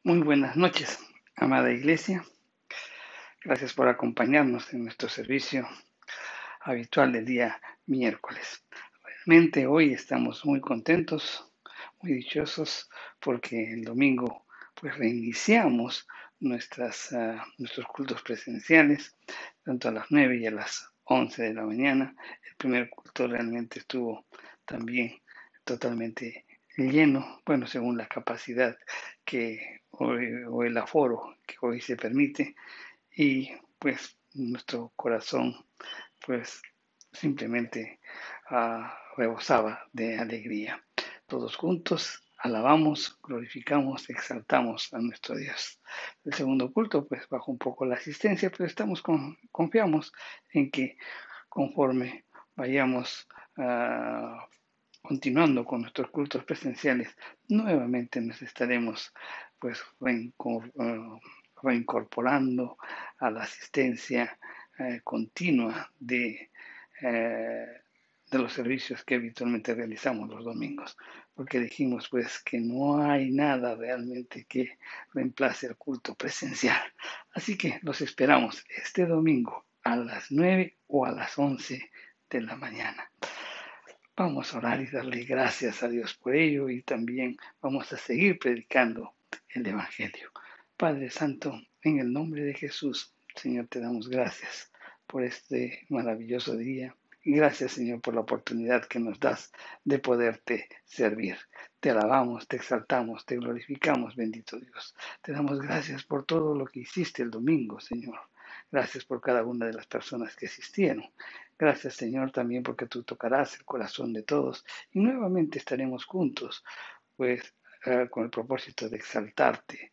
Muy buenas noches, amada Iglesia. Gracias por acompañarnos en nuestro servicio habitual del día miércoles. Realmente hoy estamos muy contentos, muy dichosos, porque el domingo pues reiniciamos nuestros cultos presenciales, tanto a las 9 y a las 11 de la mañana. El primer culto realmente estuvo también totalmente lleno, bueno, según la capacidad que hoy, o el aforo que hoy se permite, y pues nuestro corazón pues simplemente rebosaba de alegría. Todos juntos alabamos, glorificamos, exaltamos a nuestro Dios. El segundo culto pues bajó un poco la asistencia, pero confiamos en que conforme vayamos continuando con nuestros cultos presenciales, nuevamente nos estaremos pues reincorporando a la asistencia continua de los servicios que habitualmente realizamos los domingos, porque dijimos pues que no hay nada realmente que reemplace el culto presencial. Así que los esperamos este domingo a las 9 o a las 11 de la mañana. Vamos a orar y darle gracias a Dios por ello, y también vamos a seguir predicando el Evangelio. Padre Santo, en el nombre de Jesús, Señor, te damos gracias por este maravilloso día. Y gracias, Señor, por la oportunidad que nos das de poderte servir. Te alabamos, te exaltamos, te glorificamos, bendito Dios. Te damos gracias por todo lo que hiciste el domingo, Señor. Gracias por cada una de las personas que asistieron. Gracias, Señor, también porque tú tocarás el corazón de todos y nuevamente estaremos juntos, pues con el propósito de exaltarte,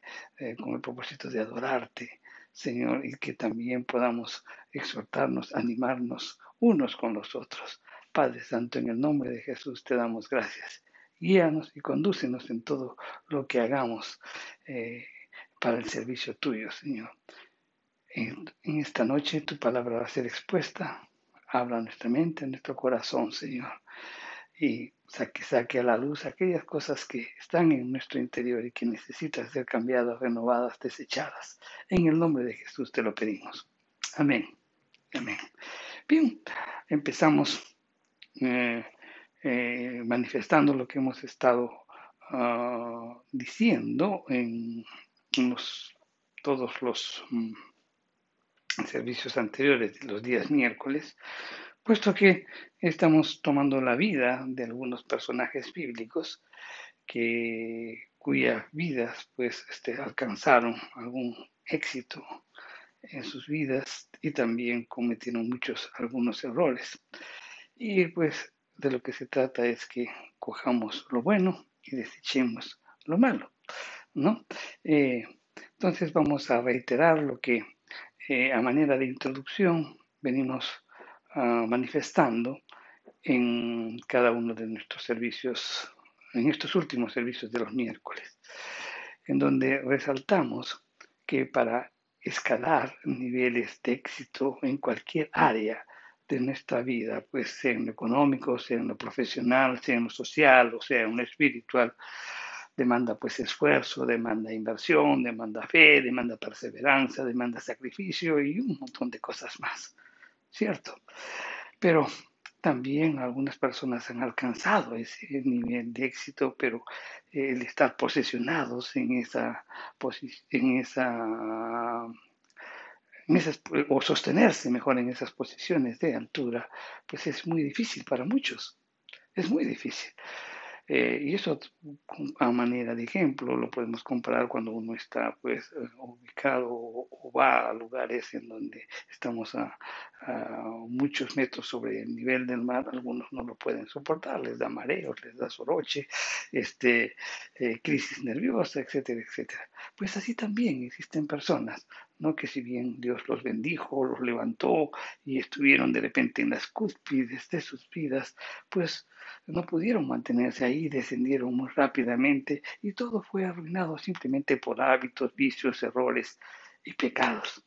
con el propósito de adorarte, Señor, y que también podamos exhortarnos, animarnos unos con los otros. Padre Santo, en el nombre de Jesús te damos gracias. Guíanos y condúcenos en todo lo que hagamos para el servicio tuyo, Señor. En esta noche tu palabra va a ser expuesta. Habla nuestra mente, nuestro corazón, Señor, y saque a la luz aquellas cosas que están en nuestro interior y que necesitan ser cambiadas, renovadas, desechadas. En el nombre de Jesús te lo pedimos. Amén. Amén. Bien, empezamos manifestando lo que hemos estado diciendo en todos los servicios anteriores de los días miércoles, puesto que estamos tomando la vida de algunos personajes bíblicos cuyas vidas pues alcanzaron algún éxito en sus vidas y también cometieron algunos errores. Y pues de lo que se trata es que cojamos lo bueno y desechemos lo malo, ¿no? Entonces vamos a reiterar lo que a manera de introducción venimos manifestando en cada uno de nuestros servicios, en estos últimos servicios de los miércoles, en donde resaltamos que para escalar niveles de éxito en cualquier área de nuestra vida, pues sea en lo económico, sea en lo profesional, sea en lo social o sea en lo espiritual, demanda pues esfuerzo, demanda inversión, demanda fe, demanda perseverancia, demanda sacrificio y un montón de cosas más, ¿cierto? Pero también algunas personas han alcanzado ese nivel de éxito, pero el estar posesionados o sostenerse mejor en esas posiciones de altura, pues es muy difícil para muchos, es muy difícil. Y eso a manera de ejemplo lo podemos comparar cuando uno está pues ubicado o va a lugares en donde estamos a muchos metros sobre el nivel del mar. Algunos no lo pueden soportar, les da mareos, les da soroche, crisis nerviosa, etcétera, etcétera. Pues así también existen personas, ¿no? Que si bien Dios los bendijo, los levantó y estuvieron de repente en las cúspides de sus vidas, pues no pudieron mantenerse ahí, descendieron muy rápidamente y todo fue arruinado simplemente por hábitos, vicios, errores y pecados.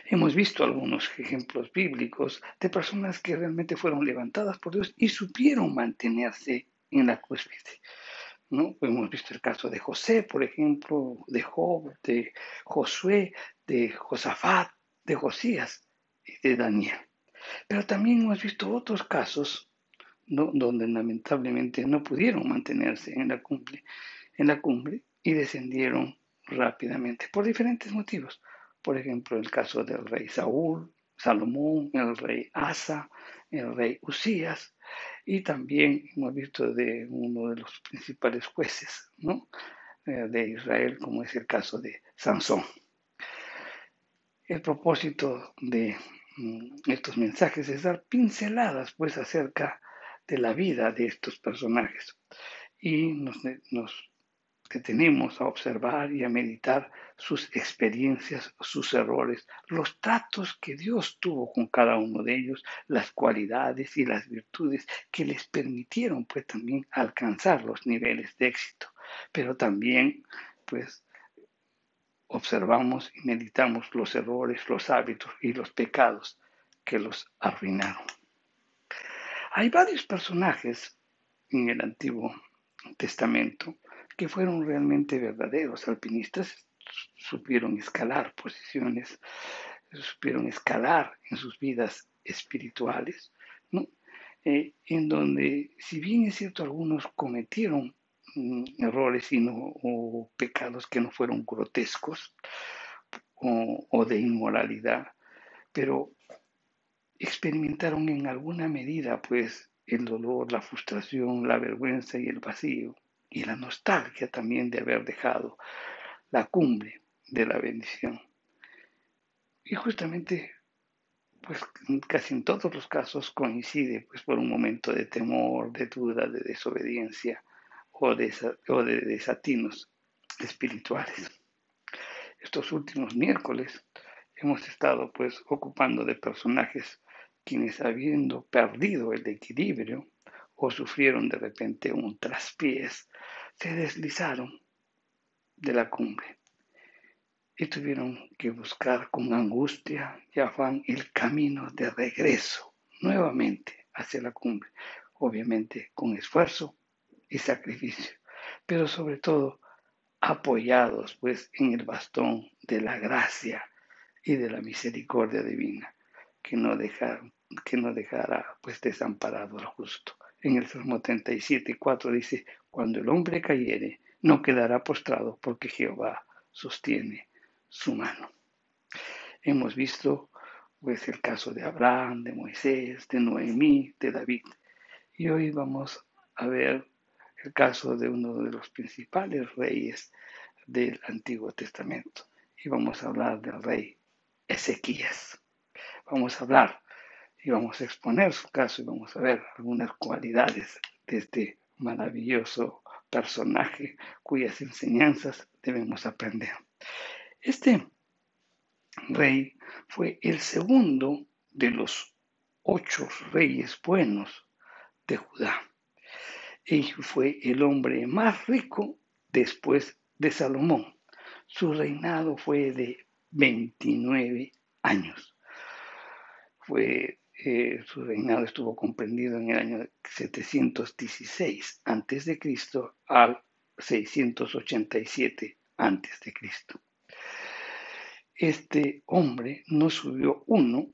Hemos visto algunos ejemplos bíblicos de personas que realmente fueron levantadas por Dios y supieron mantenerse en la cúspide. ¿no? Hemos visto el caso de José, por ejemplo, de Job, de Josué, de Josafat, de Josías y de Daniel. Pero también hemos visto otros casos, ¿no?, donde lamentablemente no pudieron mantenerse en la cumbre y descendieron rápidamente por diferentes motivos. Por ejemplo, el caso del rey Saúl, Salomón, el rey Asa, el rey Usías, y también hemos visto de uno de los principales jueces, ¿no?, de Israel, como es el caso de Sansón. El propósito de estos mensajes es dar pinceladas pues acerca de la vida de estos personajes y nos detenemos a observar y a meditar sus experiencias, sus errores, los tratos que Dios tuvo con cada uno de ellos, las cualidades y las virtudes que les permitieron pues también alcanzar los niveles de éxito, pero también pues observamos y meditamos los errores, los hábitos y los pecados que los arruinaron. Hay varios personajes en el Antiguo Testamento que fueron realmente verdaderos alpinistas, supieron escalar posiciones, supieron escalar en sus vidas espirituales, ¿no? En donde, si bien es cierto, algunos cometieron errores o pecados que no fueron grotescos o de inmoralidad, pero experimentaron en alguna medida pues el dolor, la frustración, la vergüenza y el vacío y la nostalgia también de haber dejado la cumbre de la bendición. Y justamente pues casi en todos los casos coincide pues por un momento de temor, de duda, de desobediencia o de desatinos espirituales. Estos últimos miércoles hemos estado pues ocupando de personajes quienes, habiendo perdido el equilibrio o sufrieron de repente un traspiés, se deslizaron de la cumbre y tuvieron que buscar con angustia y afán el camino de regreso nuevamente hacia la cumbre, obviamente con esfuerzo y sacrificio, pero sobre todo apoyados pues en el bastón de la gracia y de la misericordia divina, que no dejará pues desamparado al justo. En el Salmo 37:4 dice: cuando el hombre cayere, no quedará postrado, porque Jehová sostiene su mano. Hemos visto pues el caso de Abraham, de Moisés, de Noemí, de David. Y hoy vamos a ver el caso de uno de los principales reyes del Antiguo Testamento. Y vamos a hablar del rey Ezequías. Vamos a hablar y vamos a exponer su caso y vamos a ver algunas cualidades de este maravilloso personaje cuyas enseñanzas debemos aprender. Este rey fue el segundo de los 8 reyes buenos de Judá y fue el hombre más rico después de Salomón. Su reinado fue de 29 años. Su reinado estuvo comprendido en el año 716 a.C. al 687 a.C. Este hombre no subió uno,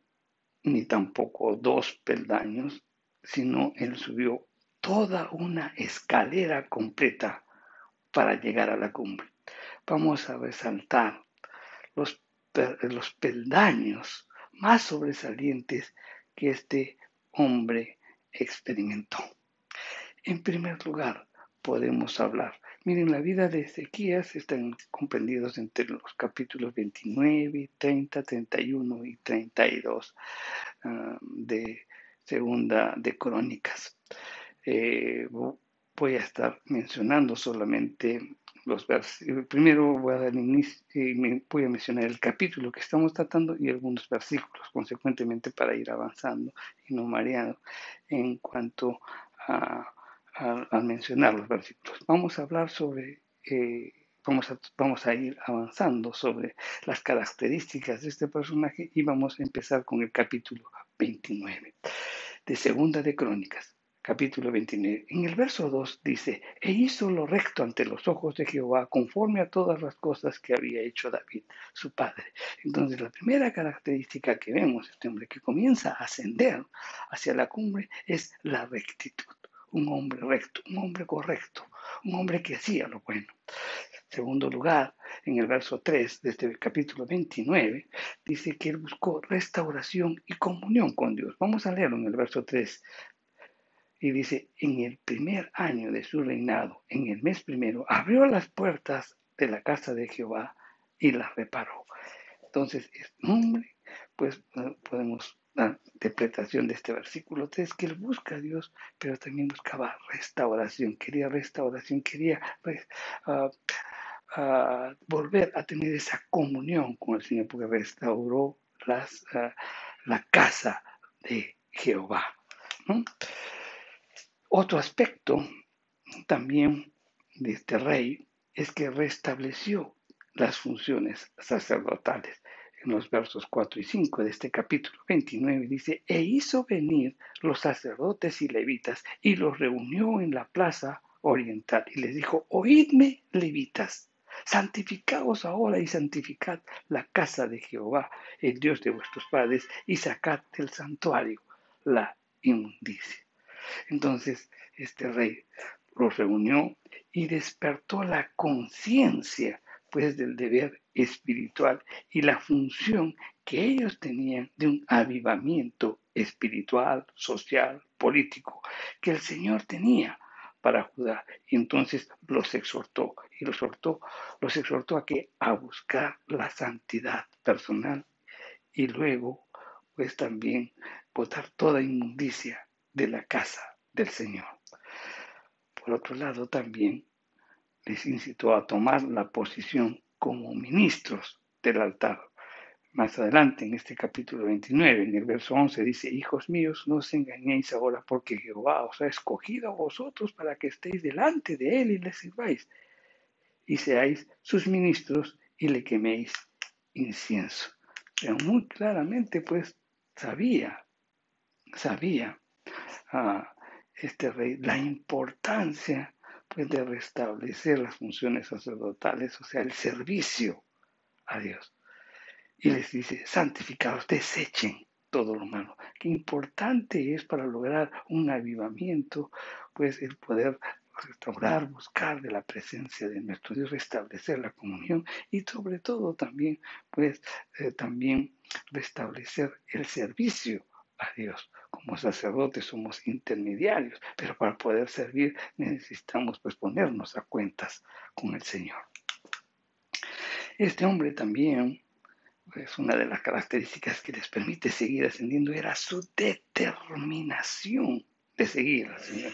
ni tampoco 2 peldaños, sino él subió toda una escalera completa para llegar a la cumbre. Vamos a resaltar los peldaños más sobresalientes que este hombre experimentó. En primer lugar, podemos hablar. Miren, la vida de Ezequías están comprendidos entre los capítulos 29, 30, 31 y 32 de Segunda de Crónicas. Voy a estar mencionando solamente los versículos. Primero voy a mencionar el capítulo que estamos tratando y algunos versículos, consecuentemente, para ir avanzando y no mareando en cuanto a mencionar los versículos. Vamos a hablar sobre, vamos a ir avanzando sobre las características de este personaje y vamos a empezar con el capítulo 29 de Segunda de Crónicas. capítulo 29. En el verso 2 dice, e hizo lo recto ante los ojos de Jehová, conforme a todas las cosas que había hecho David, su padre. Entonces, la primera característica que vemos de este hombre que comienza a ascender hacia la cumbre es la rectitud. Un hombre recto, un hombre correcto, un hombre que hacía lo bueno. Segundo lugar, en el verso 3 de este capítulo 29, dice que él buscó restauración y comunión con Dios. Vamos a leerlo en el verso 3. Y dice, en el primer año de su reinado, en el mes primero, abrió las puertas de la casa de Jehová y las reparó. Entonces, este hombre, pues podemos dar interpretación de este versículo 3, que él busca a Dios, pero también buscaba restauración, quería volver a tener esa comunión con el Señor, porque restauró la casa de Jehová, ¿no? Otro aspecto también de este rey es que restableció las funciones sacerdotales. En los versos 4 y 5 de este capítulo 29 dice, e hizo venir los sacerdotes y levitas y los reunió en la plaza oriental y les dijo, oídme, levitas, santificaos ahora y santificad la casa de Jehová, el Dios de vuestros padres, y sacad del santuario la inmundicia. Entonces, este rey los reunió y despertó la conciencia, pues, del deber espiritual y la función que ellos tenían de un avivamiento espiritual, social, político, que el Señor tenía para Judá. Y entonces los exhortó a buscar la santidad personal y luego, pues también botar toda inmundicia de la casa del Señor. Por otro lado, también les incitó a tomar la posición como ministros del altar. Más adelante, en este capítulo 29, en el verso 11, dice, hijos míos, no os engañéis ahora, porque Jehová os ha escogido a vosotros para que estéis delante de él y le sirváis, y seáis sus ministros y le queméis incienso. Pero muy claramente, pues, sabía este rey la importancia, pues, de restablecer las funciones sacerdotales, o sea, el servicio a Dios. Y les dice, santificados, desechen todo lo malo. Qué importante es para lograr un avivamiento, pues el poder restaurar, buscar de la presencia de nuestro Dios, restablecer la comunión y sobre todo también, pues, también restablecer el servicio a Dios. Como sacerdotes somos intermediarios, pero para poder servir necesitamos, pues, ponernos a cuentas con el Señor. Este hombre también, pues, una de las características que les permite seguir ascendiendo era su determinación de seguir al Señor.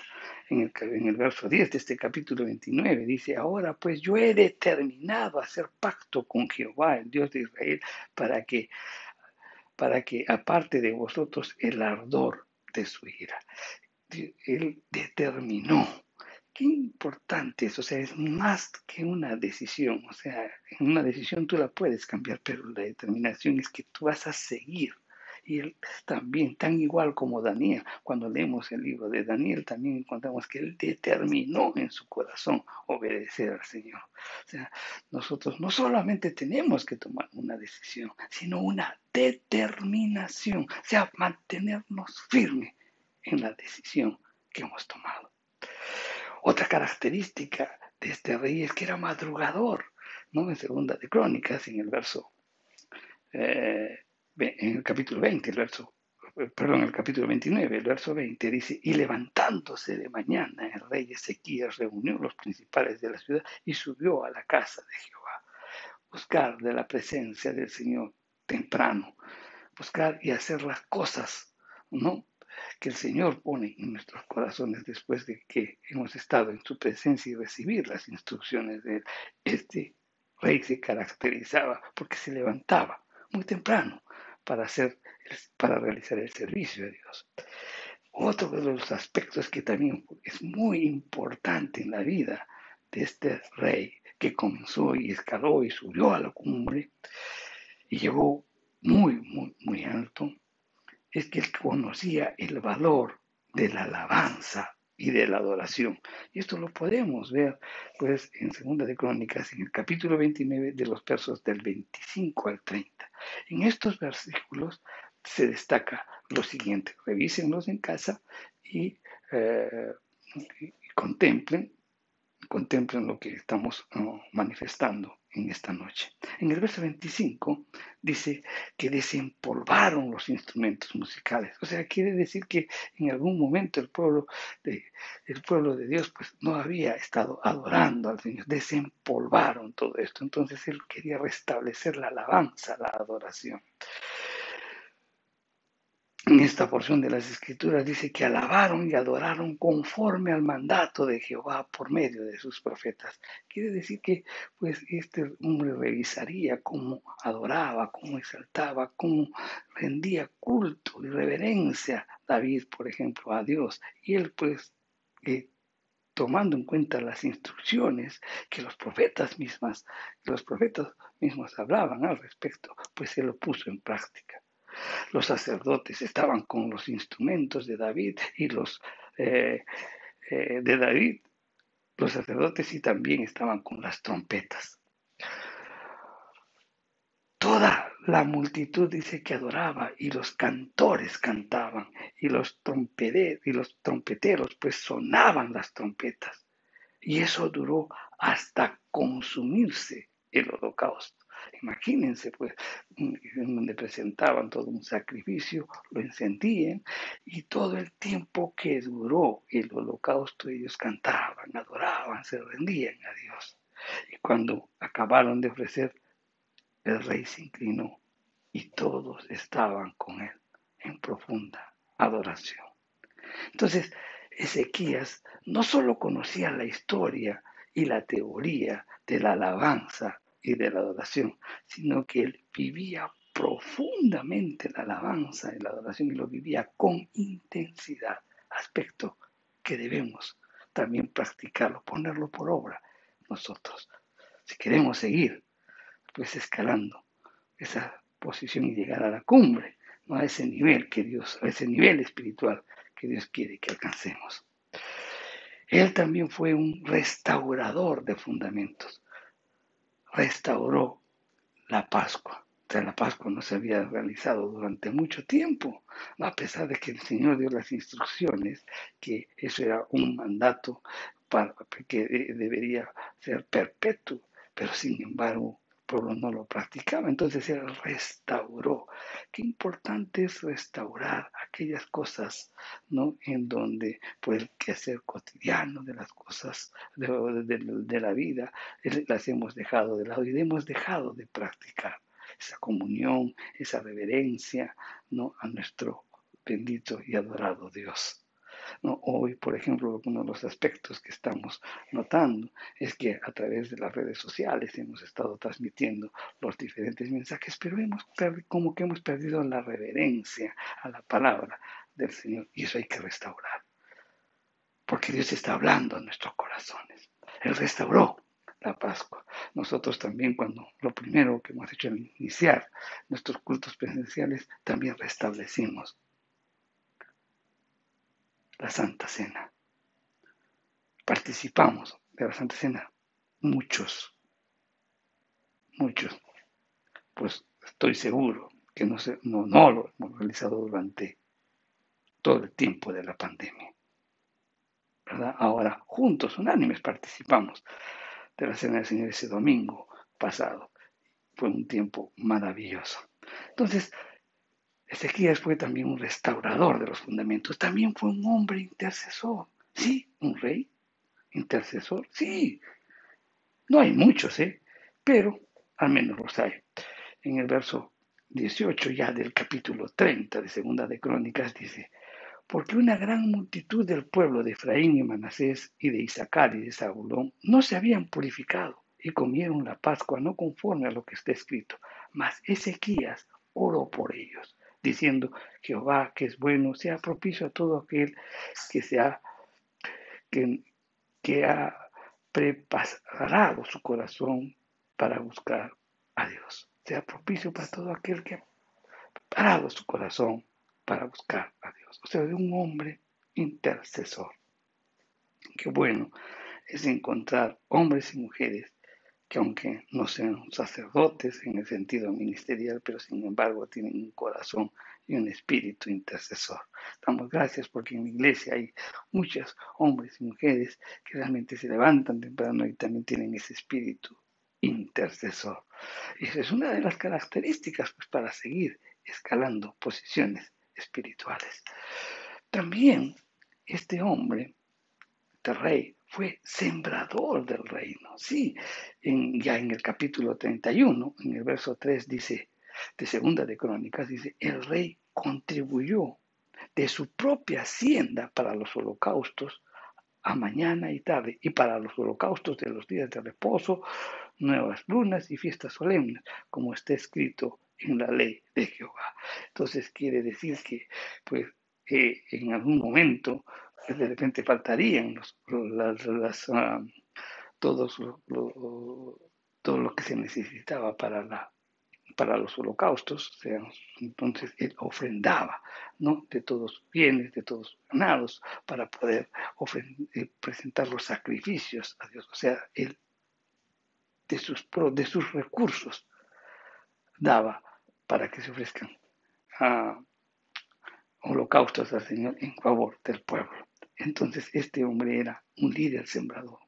En el verso 10 de este capítulo 29 dice, ahora pues yo he determinado hacer pacto con Jehová, el Dios de Israel, para que aparte de vosotros el ardor de su ira. Él determinó. Qué importante es, o sea, es más que una decisión, o sea, en una decisión tú la puedes cambiar, pero la determinación es que tú vas a seguir. Y él también, tan igual como Daniel, cuando leemos el libro de Daniel, también encontramos que él determinó en su corazón obedecer al Señor. O sea, nosotros no solamente tenemos que tomar una decisión, sino una determinación, o sea, mantenernos firmes en la decisión que hemos tomado. Otra característica de este rey es que era madrugador, ¿no? En Segunda de Crónicas, en el capítulo 20, el capítulo 29, el verso 20, dice, y levantándose de mañana, el rey Ezequías reunió los principales de la ciudad y subió a la casa de Jehová. Buscar de la presencia del Señor temprano, buscar y hacer las cosas, ¿no?, que el Señor pone en nuestros corazones después de que hemos estado en su presencia y recibir las instrucciones de él. Este rey se caracterizaba porque se levantaba muy temprano para realizar el servicio de Dios. Otro de los aspectos que también es muy importante en la vida de este rey que comenzó y escaló y subió a la cumbre y llegó muy, muy, muy alto, es que él conocía el valor de la alabanza y de la adoración. Y esto lo podemos ver pues en Segunda de Crónicas, en el capítulo 29, de los versos del 25 al 30. En estos versículos se destaca lo siguiente: revísenlos en casa y, eh, y contemplen lo que estamos manifestando en esta noche. En el verso 25 dice que desempolvaron los instrumentos musicales. O sea, quiere decir que en algún momento el pueblo de Dios pues no había estado adorando al Señor. Desempolvaron todo esto. Entonces él quería restablecer la alabanza, la adoración. En esta porción de las Escrituras dice que alabaron y adoraron conforme al mandato de Jehová por medio de sus profetas. Quiere decir que pues este hombre revisaría cómo adoraba, cómo exaltaba, cómo rendía culto y reverencia David, por ejemplo, a Dios. Y él pues tomando en cuenta las instrucciones que los profetas mismos hablaban al respecto, pues él lo puso en práctica. Los sacerdotes estaban con los instrumentos de David y de David, los sacerdotes y también estaban con las trompetas. Toda la multitud dice que adoraba y los cantores cantaban y los trompeteros pues sonaban las trompetas. Y eso duró hasta consumirse el holocausto. Imagínense, pues, en donde presentaban todo un sacrificio, lo encendían, y todo el tiempo que duró el holocausto, ellos cantaban, adoraban, se rendían a Dios. Y cuando acabaron de ofrecer, el rey se inclinó y todos estaban con él en profunda adoración. Entonces, Ezequías no solo conocía la historia y la teoría de la alabanza y de la adoración, sino que él vivía profundamente la alabanza y la adoración y lo vivía con intensidad, aspecto que debemos también practicarlo, ponerlo por obra nosotros. Si queremos seguir pues escalando esa posición y llegar a la cumbre, ¿no? A ese nivel a ese nivel espiritual que Dios quiere que alcancemos. Él también fue un restaurador de fundamentos. Restauró la Pascua. O sea, la Pascua no se había realizado durante mucho tiempo, a pesar de que el Señor dio las instrucciones, que eso era un mandato que debería ser perpetuo, pero sin embargo el pueblo no lo practicaba, entonces él restauró. Qué importante es restaurar aquellas cosas, ¿no? En donde por el quehacer cotidiano de las cosas de la vida las hemos dejado de lado y hemos dejado de practicar esa comunión, esa reverencia, ¿no? A nuestro bendito y adorado Dios. ¿No? Hoy, por ejemplo, uno de los aspectos que estamos notando es que a través de las redes sociales hemos estado transmitiendo los diferentes mensajes, pero como que hemos perdido la reverencia a la palabra del Señor y eso hay que restaurar, porque Dios está hablando a nuestros corazones. Él restauró la Pascua. Nosotros también, cuando lo primero que hemos hecho al iniciar nuestros cultos presenciales, también restablecimos la Santa Cena. Participamos de la Santa Cena muchos, pues estoy seguro que no lo hemos realizado durante todo el tiempo de la pandemia, ¿verdad? Ahora, juntos, unánimes, participamos de la Cena del Señor ese domingo pasado. Fue un tiempo maravilloso. Entonces, Ezequías fue también un restaurador de los fundamentos, también fue un hombre intercesor. Sí, un rey intercesor, sí. No hay muchos, pero al menos los hay. En el verso 18 ya del capítulo 30 de Segunda de Crónicas dice: porque una gran multitud del pueblo de Efraín y Manasés y de Isaacar y de Zabulón no se habían purificado y comieron la Pascua no conforme a lo que está escrito. Mas Ezequías oró por ellos, diciendo: Jehová, que es bueno, sea propicio a todo aquel que, que, que ha preparado su corazón para buscar a Dios. Sea propicio para todo aquel que ha preparado su corazón para buscar a Dios. O sea, de un hombre intercesor. Qué bueno es encontrar hombres y mujeres que aunque no sean sacerdotes en el sentido ministerial, pero sin embargo tienen un corazón y un espíritu intercesor. Damos gracias porque en la iglesia hay muchos hombres y mujeres que realmente se levantan temprano y también tienen ese espíritu intercesor. Y esa es una de las características pues, para seguir escalando posiciones espirituales. También este hombre, este rey, fue sembrador del reino. Sí, ya en el capítulo 31, en el verso 3 dice, de Segunda de Crónicas, dice, el rey contribuyó de su propia hacienda para los holocaustos a mañana y tarde, y para los holocaustos de los días de reposo, nuevas lunas y fiestas solemnes, como está escrito en la ley de Jehová. Entonces quiere decir que pues, en algún momento de repente faltarían todos todo lo que se necesitaba para los holocaustos, o sea, entonces él ofrendaba, ¿no? De todos sus bienes, de todos sus ganados, para poder presentar los sacrificios a Dios, o sea, él de sus recursos daba para que se ofrezcan holocaustos al Señor en favor del pueblo. Entonces este hombre era un líder sembrador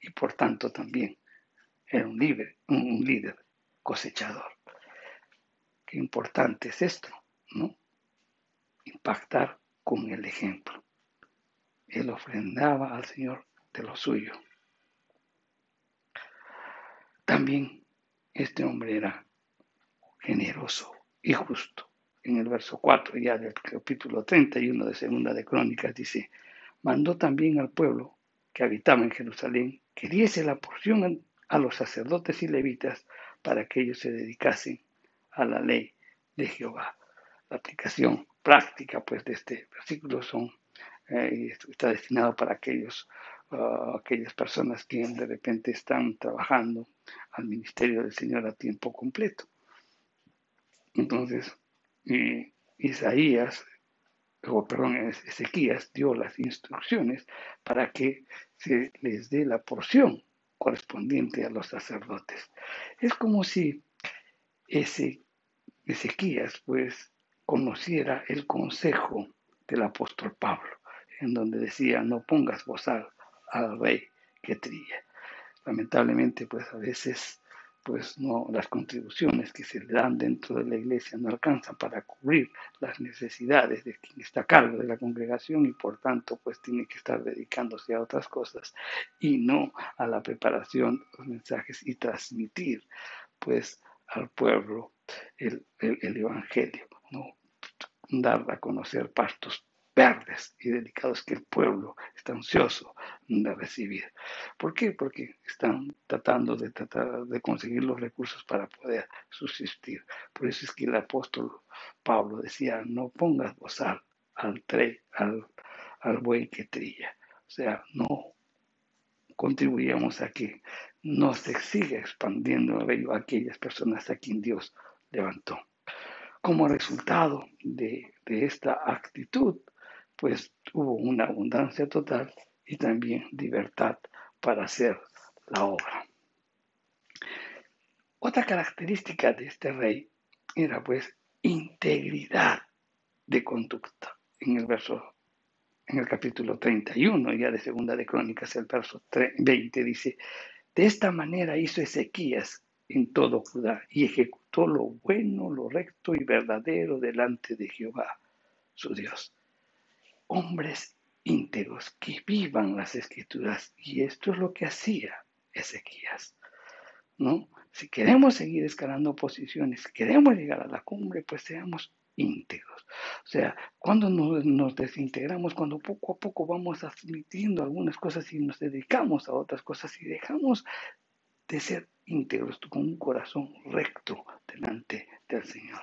y por tanto también era un líder cosechador. Qué importante es esto, ¿no? Impactar con el ejemplo. Él ofrendaba al Señor de lo suyo. También este hombre era generoso y justo. En el verso 4 ya del capítulo 31 de Segunda de Crónicas dice, mandó también al pueblo que habitaba en Jerusalén que diese la porción a los sacerdotes y levitas para que ellos se dedicasen a la ley de Jehová. La aplicación práctica pues de este versículo está destinado para aquellas personas que de repente están trabajando al ministerio del Señor a tiempo completo. Entonces, Ezequías dio las instrucciones para que se les dé la porción correspondiente a los sacerdotes. Es como si Ezequías pues conociera el consejo del apóstol Pablo, en donde decía, no pongas bozal al rey que trilla. Lamentablemente pues a veces pues no, las contribuciones que se le dan dentro de la iglesia no alcanzan para cubrir las necesidades de quien está a cargo de la congregación y por tanto pues tiene que estar dedicándose a otras cosas y no a la preparación de los mensajes y transmitir pues al pueblo el evangelio, ¿no? Dar a conocer pastos verdes y delicados que el pueblo está ansioso de recibir. ¿Por qué? Porque están tratando de conseguir los recursos para poder subsistir. Por eso es que el apóstol Pablo decía, no pongas bozal al buey que trilla. O sea, no contribuyamos a que no se siga expandiendo el reino a aquellas personas a quien Dios levantó. Como resultado de esta actitud, pues hubo una abundancia total y también libertad para hacer la obra. Otra característica de este rey era pues integridad de conducta. En el capítulo 31 ya de Segunda de Crónicas, el verso 20 dice, de esta manera hizo Ezequías en todo Judá y ejecutó lo bueno, lo recto y verdadero delante de Jehová, su Dios. Hombres íntegros que vivan las escrituras y esto es lo que hacía Ezequías, ¿no? Si queremos seguir escalando posiciones, si queremos llegar a la cumbre, pues seamos íntegros. O sea, cuando nos desintegramos, cuando poco a poco vamos admitiendo algunas cosas y nos dedicamos a otras cosas y dejamos de ser íntegros con un corazón recto delante del Señor.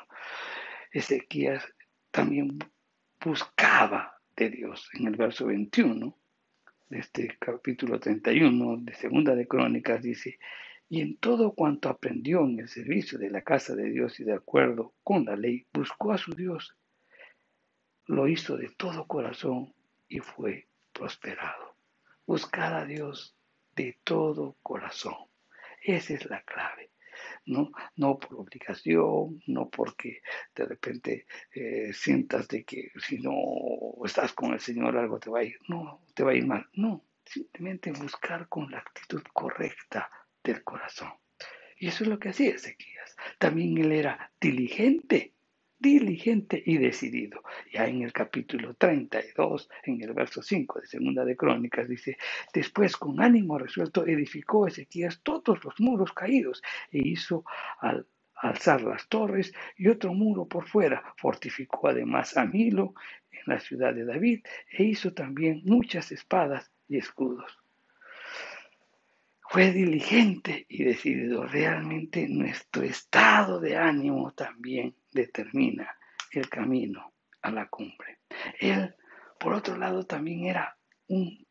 Ezequías también buscaba de Dios. En el verso 21 de este capítulo 31 de Segunda de Crónicas dice, y en todo cuanto aprendió en el servicio de la casa de Dios y de acuerdo con la ley, buscó a su Dios, lo hizo de todo corazón y fue prosperado. Buscar a Dios de todo corazón. Esa es la clave. No por obligación, no porque de repente sientas de que si no estás con el Señor algo te va a ir, no, te va a ir mal. No, simplemente buscar con la actitud correcta del corazón. Y eso es lo que hacía Ezequías. También él era diligente y decidido. Ya en el capítulo 32, en el verso 5 de Segunda de Crónicas, dice, después con ánimo resuelto edificó Ezequías todos los muros caídos e hizo al alzar las torres y otro muro por fuera. Fortificó además a Milo en la ciudad de David e hizo también muchas espadas y escudos. Fue diligente y decidido. Realmente nuestro estado de ánimo también determina el camino a la cumbre. Él, por otro lado, también era un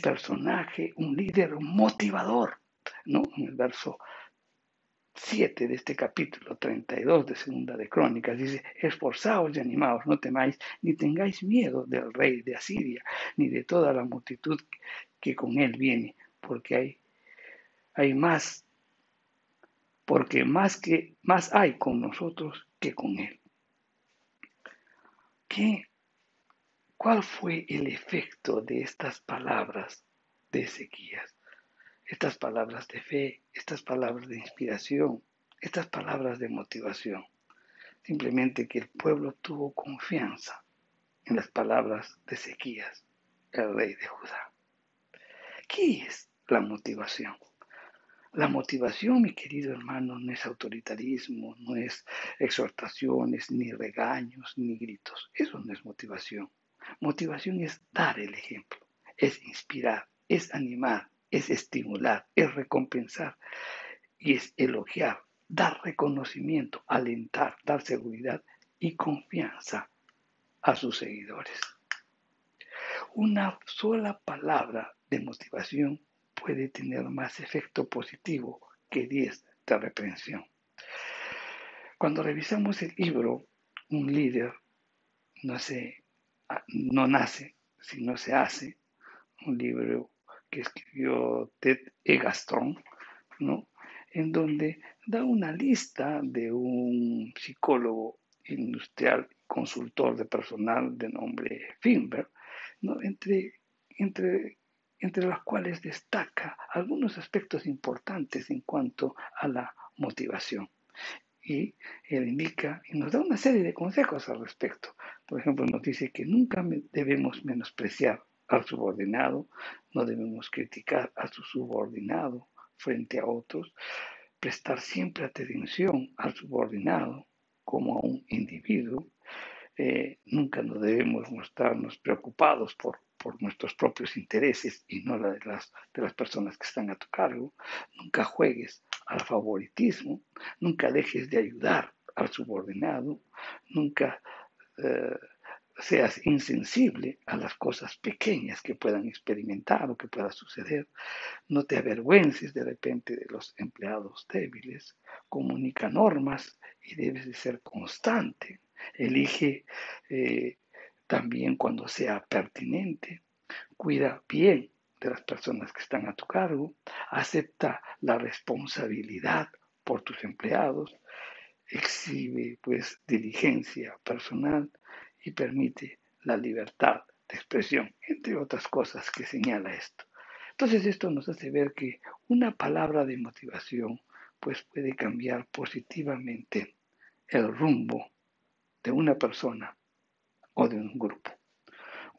personaje, un líder motivador, ¿no? En el verso 7 de este capítulo 32 de Segunda de Crónicas dice, esforzaos y animaos, no temáis, ni tengáis miedo del rey de Asiria, ni de toda la multitud que con él viene, porque hay más, porque más hay con nosotros que con él. ¿Cuál fue el efecto de estas palabras de Ezequías? Estas palabras de fe, estas palabras de inspiración, estas palabras de motivación. Simplemente que el pueblo tuvo confianza en las palabras de Ezequías, el rey de Judá. ¿Qué es la motivación? La motivación, mi querido hermano, no es autoritarismo, no es exhortaciones, ni regaños, ni gritos. Eso no es motivación. Motivación es dar el ejemplo, es inspirar, es animar, es estimular, es recompensar y es elogiar, dar reconocimiento, alentar, dar seguridad y confianza a sus seguidores. Una sola palabra de motivación puede tener más efecto positivo que 10 de reprensión. Cuando revisamos el libro, un líder no nace, sino se hace, un libro que escribió Ted Egerton, ¿no? En donde da una lista de un psicólogo industrial, consultor de personal de nombre Finberg, ¿no? entre las cuales destaca algunos aspectos importantes en cuanto a la motivación. Y él indica y nos da una serie de consejos al respecto. Por ejemplo, nos dice que nunca debemos menospreciar al subordinado, no debemos criticar a su subordinado frente a otros, prestar siempre atención al subordinado como a un individuo. Nunca nos debemos mostrarnos preocupados por nuestros propios intereses y no la de las personas que están a tu cargo. Nunca juegues al favoritismo, nunca dejes de ayudar al subordinado, nunca seas insensible a las cosas pequeñas que puedan experimentar o que pueda suceder. No te avergüences de repente de los empleados débiles. Comunica normas y debes de ser constante. Elige también cuando sea pertinente. Cuida bien de las personas que están a tu cargo. Acepta la responsabilidad por tus empleados. Exhibe pues diligencia personal y permite la libertad de expresión, entre otras cosas que señala esto. Entonces esto nos hace ver que una palabra de motivación pues puede cambiar positivamente el rumbo de una persona o de un grupo.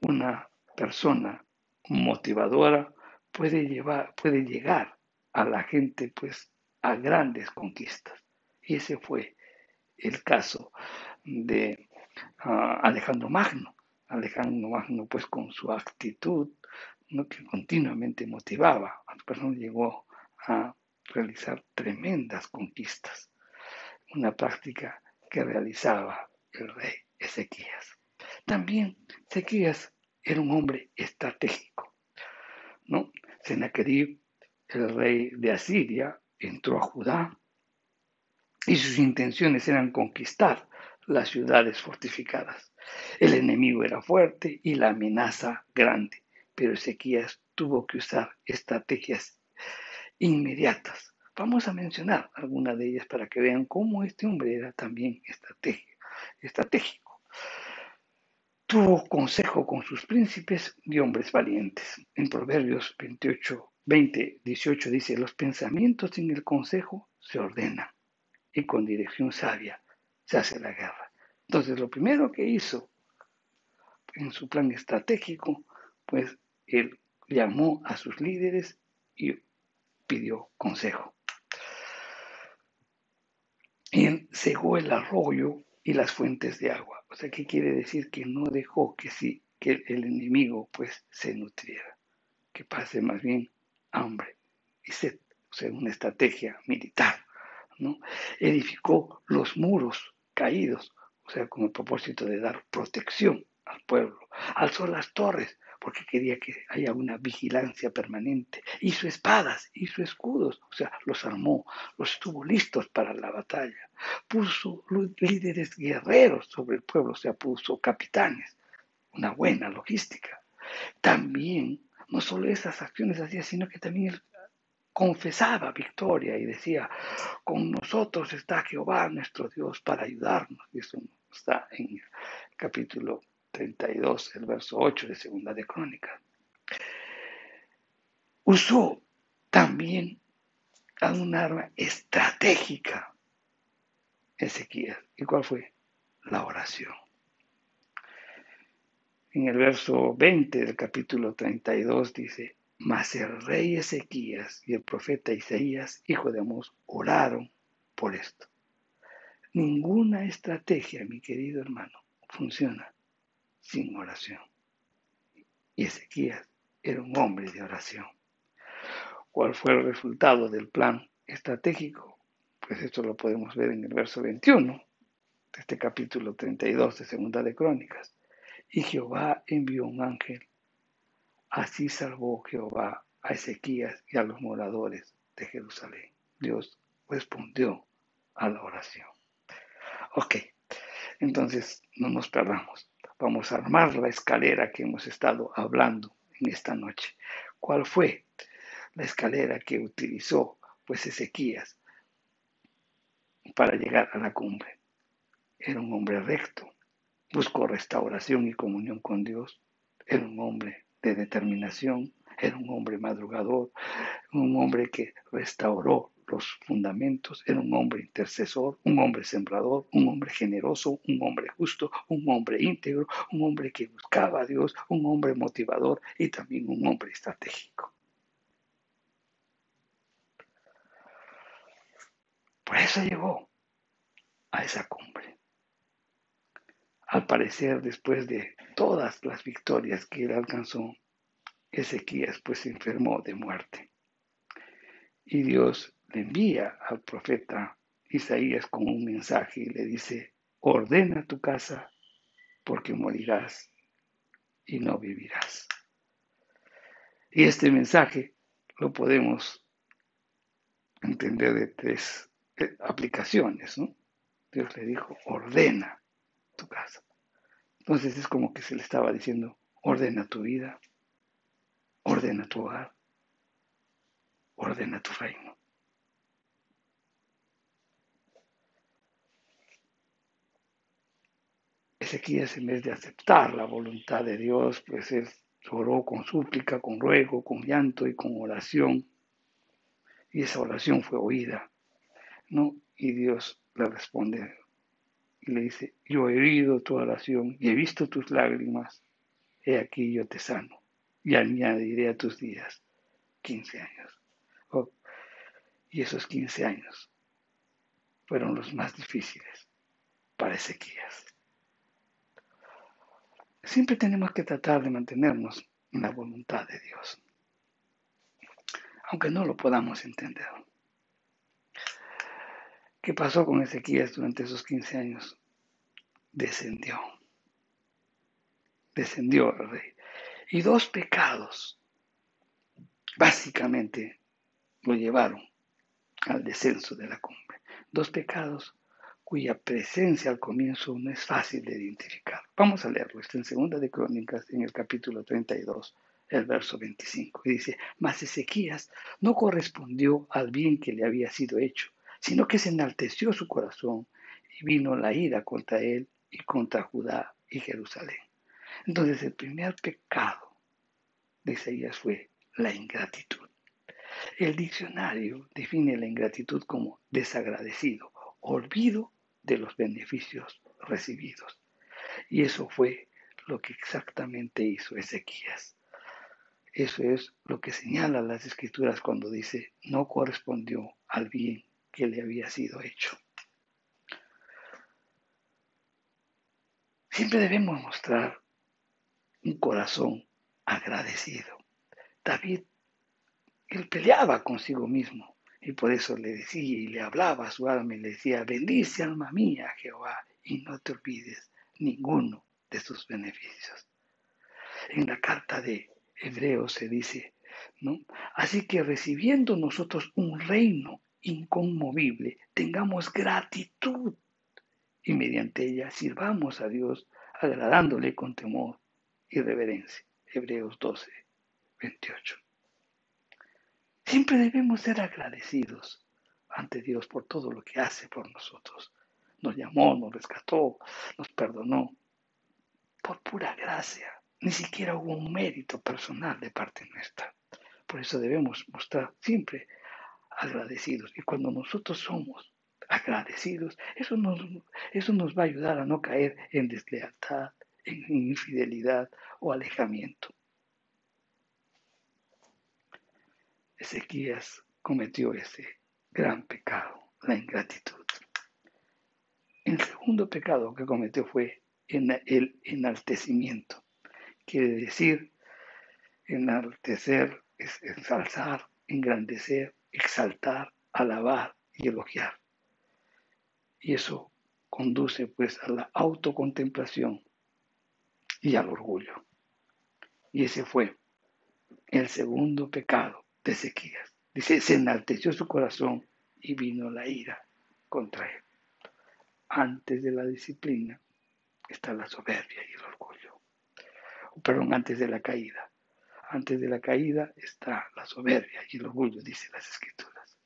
Una persona motivadora puede llegar a la gente pues a grandes conquistas. Y ese fue el caso de Alejandro Magno. Alejandro Magno pues con su actitud, ¿no?, que continuamente motivaba a las personas, llegó a realizar tremendas conquistas, una práctica que realizaba el rey Ezequías. También Ezequías era un hombre estratégico, ¿no? Sennacherib, el rey de Asiria, entró a Judá y sus intenciones eran conquistar las ciudades fortificadas. El enemigo era fuerte y la amenaza grande, pero Ezequías tuvo que usar estrategias inmediatas. Vamos a mencionar algunas de ellas para que vean cómo este hombre era también estratégico. Tuvo consejo con sus príncipes y hombres valientes. En Proverbios 20, 18 dice, los pensamientos sin el consejo se ordenan y con dirección sabia se hace la guerra. Entonces, lo primero que hizo en su plan estratégico, pues él llamó a sus líderes y pidió consejo. Y él cegó el arroyo y las fuentes de agua. O sea, ¿qué quiere decir? Que no dejó que el enemigo pues se nutriera, que pase más bien hambre y sed. O sea, una estrategia militar, ¿no? Edificó los muros caídos, o sea, con el propósito de dar protección al pueblo. Alzó las torres porque quería que haya una vigilancia permanente. Hizo espadas, hizo escudos, o sea, los armó, los estuvo listos para la batalla. Puso líderes guerreros sobre el pueblo, o sea, puso capitanes, una buena logística. También, no solo esas acciones hacía, sino que también él confesaba victoria y decía, con nosotros está Jehová nuestro Dios para ayudarnos. Y eso está en el capítulo 32, el verso 8 de Segunda de Crónicas. Usó también un arma estratégica Ezequías. ¿Y cuál fue? La oración. En el verso 20 del capítulo 32 dice, mas el rey Ezequías y el profeta Isaías, hijo de Amós, oraron por esto. Ninguna estrategia, mi querido hermano, funciona sin oración. Y Ezequías era un hombre de oración. ¿Cuál fue el resultado del plan estratégico? Pues esto lo podemos ver en el verso 21 de este capítulo 32 de Segunda de Crónicas. Y Jehová envió un ángel. Así salvó Jehová a Ezequías y a los moradores de Jerusalén. Dios respondió a la oración. Ok, entonces no nos perdamos. Vamos a armar la escalera que hemos estado hablando en esta noche. ¿Cuál fue la escalera que utilizó pues Ezequías para llegar a la cumbre? Era un hombre recto, buscó restauración y comunión con Dios, era un hombre de determinación, era un hombre madrugador, un hombre que restauró los fundamentos, era un hombre intercesor, un hombre sembrador, un hombre generoso, un hombre justo, un hombre íntegro, un hombre que buscaba a Dios, un hombre motivador y también un hombre estratégico. Por eso llegó a esa cumbre. Al parecer, después de todas las victorias que él alcanzó, Ezequías pues se enfermó de muerte. Y Dios le envía al profeta Isaías con un mensaje y le dice, ordena tu casa porque morirás y no vivirás. Y este mensaje lo podemos entender de tres aplicaciones, ¿no? Dios le dijo, ordena tu casa. Entonces es como que se le estaba diciendo, ordena tu vida, ordena tu hogar, ordena tu reino. Ezequías, en vez de aceptar la voluntad de Dios, pues él oró con súplica, con ruego, con llanto y con oración. Y esa oración fue oída, ¿no? Y Dios le responde y le dice, yo he oído tu oración y he visto tus lágrimas, he aquí yo te sano y añadiré a tus días 15 años. Oh, y esos 15 años fueron los más difíciles para Ezequías. Siempre tenemos que tratar de mantenernos en la voluntad de Dios, aunque no lo podamos entender. ¿Qué pasó con Ezequías durante esos 15 años? Descendió el rey. Y dos pecados básicamente lo llevaron al descenso de la cumbre. Dos pecados cuya presencia al comienzo no es fácil de identificar. Vamos a leerlo, está en Segunda de Crónicas, en el capítulo 32, el verso 25, y dice: mas Ezequías no correspondió al bien que le había sido hecho, sino que se enalteció su corazón, y vino la ira contra él y contra Judá y Jerusalén. Entonces el primer pecado de Isaías fue la ingratitud. El diccionario define la ingratitud como desagradecido, olvido de los beneficios recibidos. Y eso fue lo que exactamente hizo Ezequías. Eso es lo que señala las Escrituras cuando dice: no correspondió al bien que le había sido hecho. Siempre debemos mostrar un corazón agradecido. David, él peleaba consigo mismo y por eso le decía y le hablaba a su alma y le decía: bendice alma mía Jehová y no te olvides ninguno de sus beneficios. En la carta de Hebreos se dice, ¿no? Así que recibiendo nosotros un reino inconmovible, tengamos gratitud y mediante ella sirvamos a Dios agradándole con temor y reverencia. Hebreos 12, 28. Siempre debemos ser agradecidos ante Dios por todo lo que hace por nosotros. Nos llamó, nos rescató, nos perdonó por pura gracia. Ni siquiera hubo un mérito personal de parte nuestra. Por eso debemos mostrar siempre agradecidos. Y cuando nosotros somos agradecidos, eso nos va a ayudar a no caer en deslealtad, en infidelidad o alejamiento. Ezequías cometió ese gran pecado, la ingratitud. El segundo pecado que cometió fue el enaltecimiento. Quiere decir, enaltecer es ensalzar, engrandecer, exaltar, alabar y elogiar. Y eso conduce pues a la autocontemplación y al orgullo. Y ese fue el segundo pecado de Ezequías. Dice: se enalteció su corazón y vino la ira contra él. Antes de la disciplina está la soberbia y el orgullo. Perdón, antes de la caída. Antes de la caída está la soberbia y el orgullo, dice las Escrituras.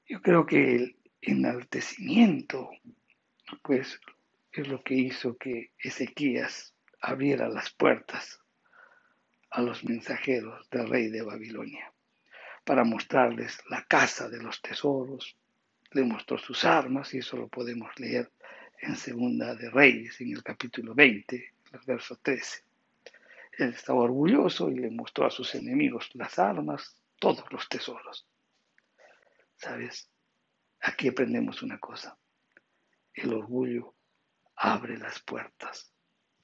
Yo creo que el enaltecimiento, pues, es lo que hizo que Ezequías abriera las puertas a los mensajeros del rey de Babilonia para mostrarles la casa de los tesoros. Le mostró sus armas, y eso lo podemos leer en Segunda de Reyes, en el capítulo 20, el verso 13. Él estaba orgulloso y le mostró a sus enemigos las armas, todos los tesoros. ¿Sabes? Aquí aprendemos una cosa: el orgullo abre las puertas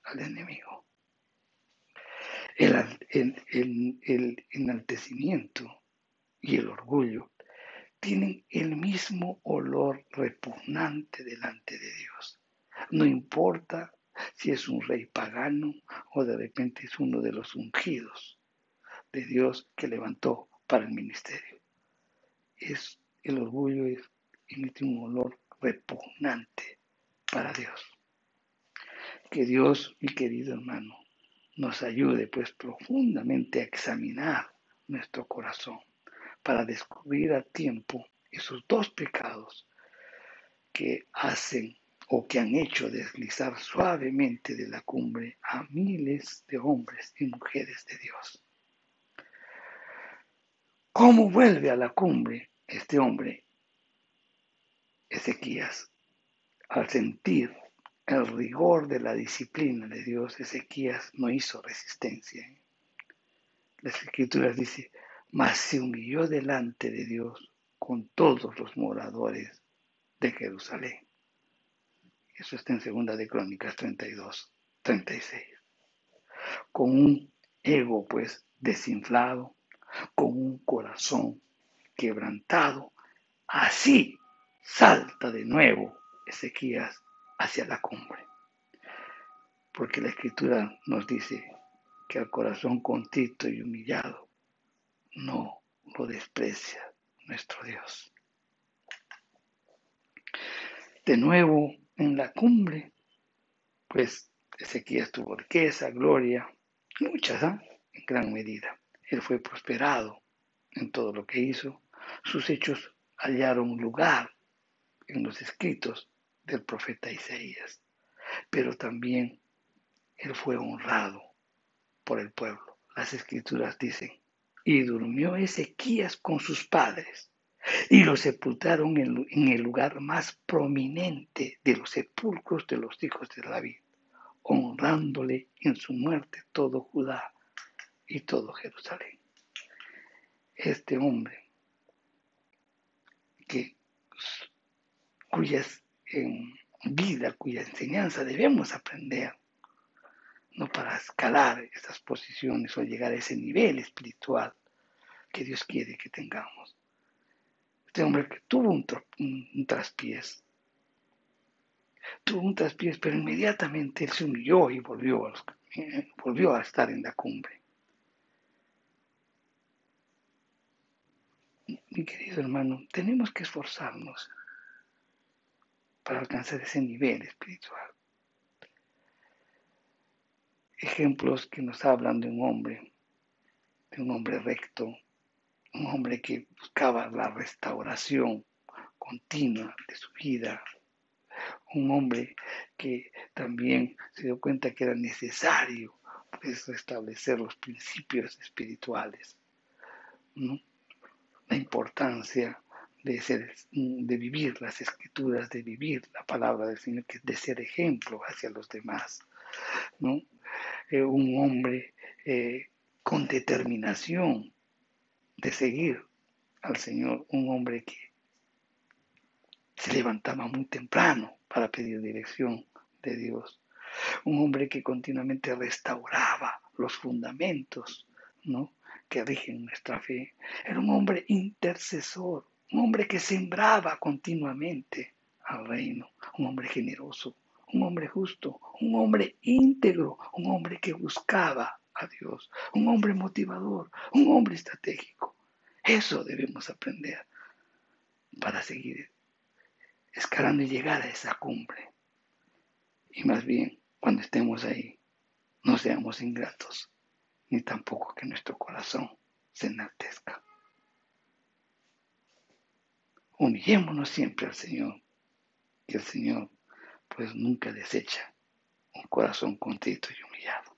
al enemigo. El enaltecimiento y el orgullo tienen el mismo olor repugnante delante de Dios. No importa si es un rey pagano o de repente es uno de los ungidos de Dios que levantó para el ministerio. El orgullo emite un olor repugnante para Dios. Que Dios, mi querido hermano, nos ayude pues profundamente a examinar nuestro corazón para descubrir a tiempo esos dos pecados que hacen o que han hecho deslizar suavemente de la cumbre a miles de hombres y mujeres de Dios. ¿Cómo vuelve a la cumbre este hombre, Ezequías? Al sentir el rigor de la disciplina de Dios, Ezequías no hizo resistencia. Las Escrituras dicen: mas se humilló delante de Dios con todos los moradores de Jerusalén. Eso está en Segunda de Crónicas 32, 36. Con un ego pues desinflado, con un corazón quebrantado, así salta de nuevo Ezequías hacia la cumbre. Porque la Escritura nos dice que al corazón contrito y humillado no lo desprecia nuestro Dios. De nuevo en la cumbre, pues Ezequías tuvo riqueza, gloria, muchas, en gran medida. Él fue prosperado en todo lo que hizo. Sus hechos hallaron lugar en los escritos del profeta Isaías, pero también él fue honrado por el pueblo. Las escrituras dicen, y durmió Ezequías con sus padres, y lo sepultaron en el lugar más prominente de los sepulcros de los hijos de David, honrándole en su muerte todo Judá y todo Jerusalén. Este hombre cuya vida, cuya enseñanza debemos aprender, no para escalar esas posiciones o llegar a ese nivel espiritual que Dios quiere que tengamos. Este hombre que tuvo un traspiés, pero inmediatamente él se humilló y volvió a estar en la cumbre. Mi querido hermano, tenemos que esforzarnos para alcanzar ese nivel espiritual. Ejemplos que nos hablan de un hombre recto, un hombre que buscaba la restauración continua de su vida, un hombre que también se dio cuenta que era necesario pues, restablecer los principios espirituales, ¿no? La importancia de vivir las escrituras, de vivir la palabra del Señor, que de ser ejemplo hacia los demás, ¿no? Un hombre con determinación de seguir al Señor, un hombre que se levantaba muy temprano para pedir dirección de Dios, un hombre que continuamente restauraba los fundamentos, ¿no?, que rigen nuestra fe. Era un hombre intercesor, un hombre que sembraba continuamente al reino, un hombre generoso, un hombre justo, un hombre íntegro, un hombre que buscaba a Dios, un hombre motivador, un hombre estratégico. Eso debemos aprender para seguir escalando y llegar a esa cumbre. Y más bien, cuando estemos ahí, no seamos ingratos, ni tampoco que nuestro corazón se enaltezca. Humillémonos siempre al Señor, que el Señor pues nunca desecha un corazón contrito y humillado.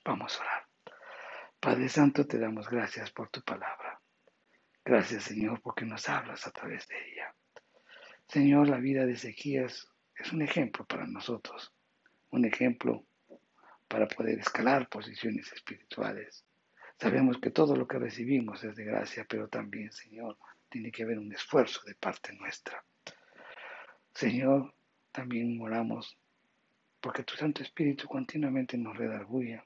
Vamos a orar. Padre Santo, te damos gracias por tu palabra. Gracias, Señor, porque nos hablas a través de ella. Señor, la vida de Ezequías es un ejemplo para nosotros, un ejemplo para poder escalar posiciones espirituales. Sabemos que todo lo que recibimos es de gracia, pero también, Señor, tiene que haber un esfuerzo de parte nuestra. Señor, también oramos porque tu Santo Espíritu continuamente nos redarguya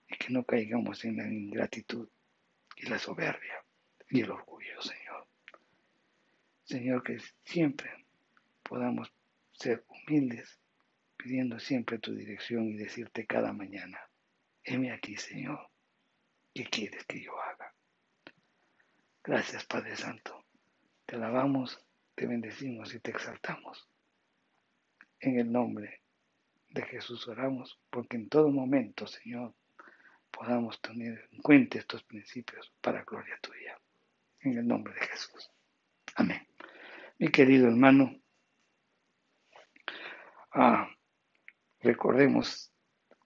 y que no caigamos en la ingratitud y la soberbia y el orgullo, Señor. Señor, que siempre podamos ser humildes, pidiendo siempre tu dirección y decirte cada mañana, heme aquí, Señor, ¿qué quieres que yo haga? Gracias, Padre Santo. Te alabamos, te bendecimos y te exaltamos. En el nombre de Jesús oramos, porque en todo momento, Señor, podamos tener en cuenta estos principios para gloria tuya. En el nombre de Jesús. Amén. Mi querido hermano, recordemos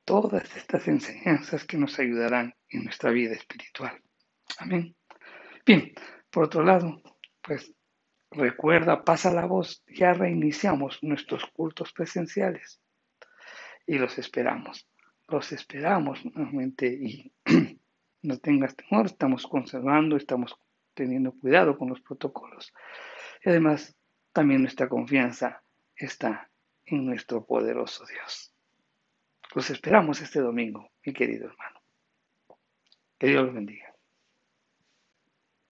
todas estas enseñanzas que nos ayudarán en nuestra vida espiritual. Amén. Bien, por otro lado, pues recuerda, pasa la voz, ya reiniciamos nuestros cultos presenciales y los esperamos. Los esperamos nuevamente y no tengas temor, estamos conservando, estamos teniendo cuidado con los protocolos. Y además, también nuestra confianza está en nuestro poderoso Dios. Los esperamos este domingo, mi querido hermano. Que Dios los bendiga.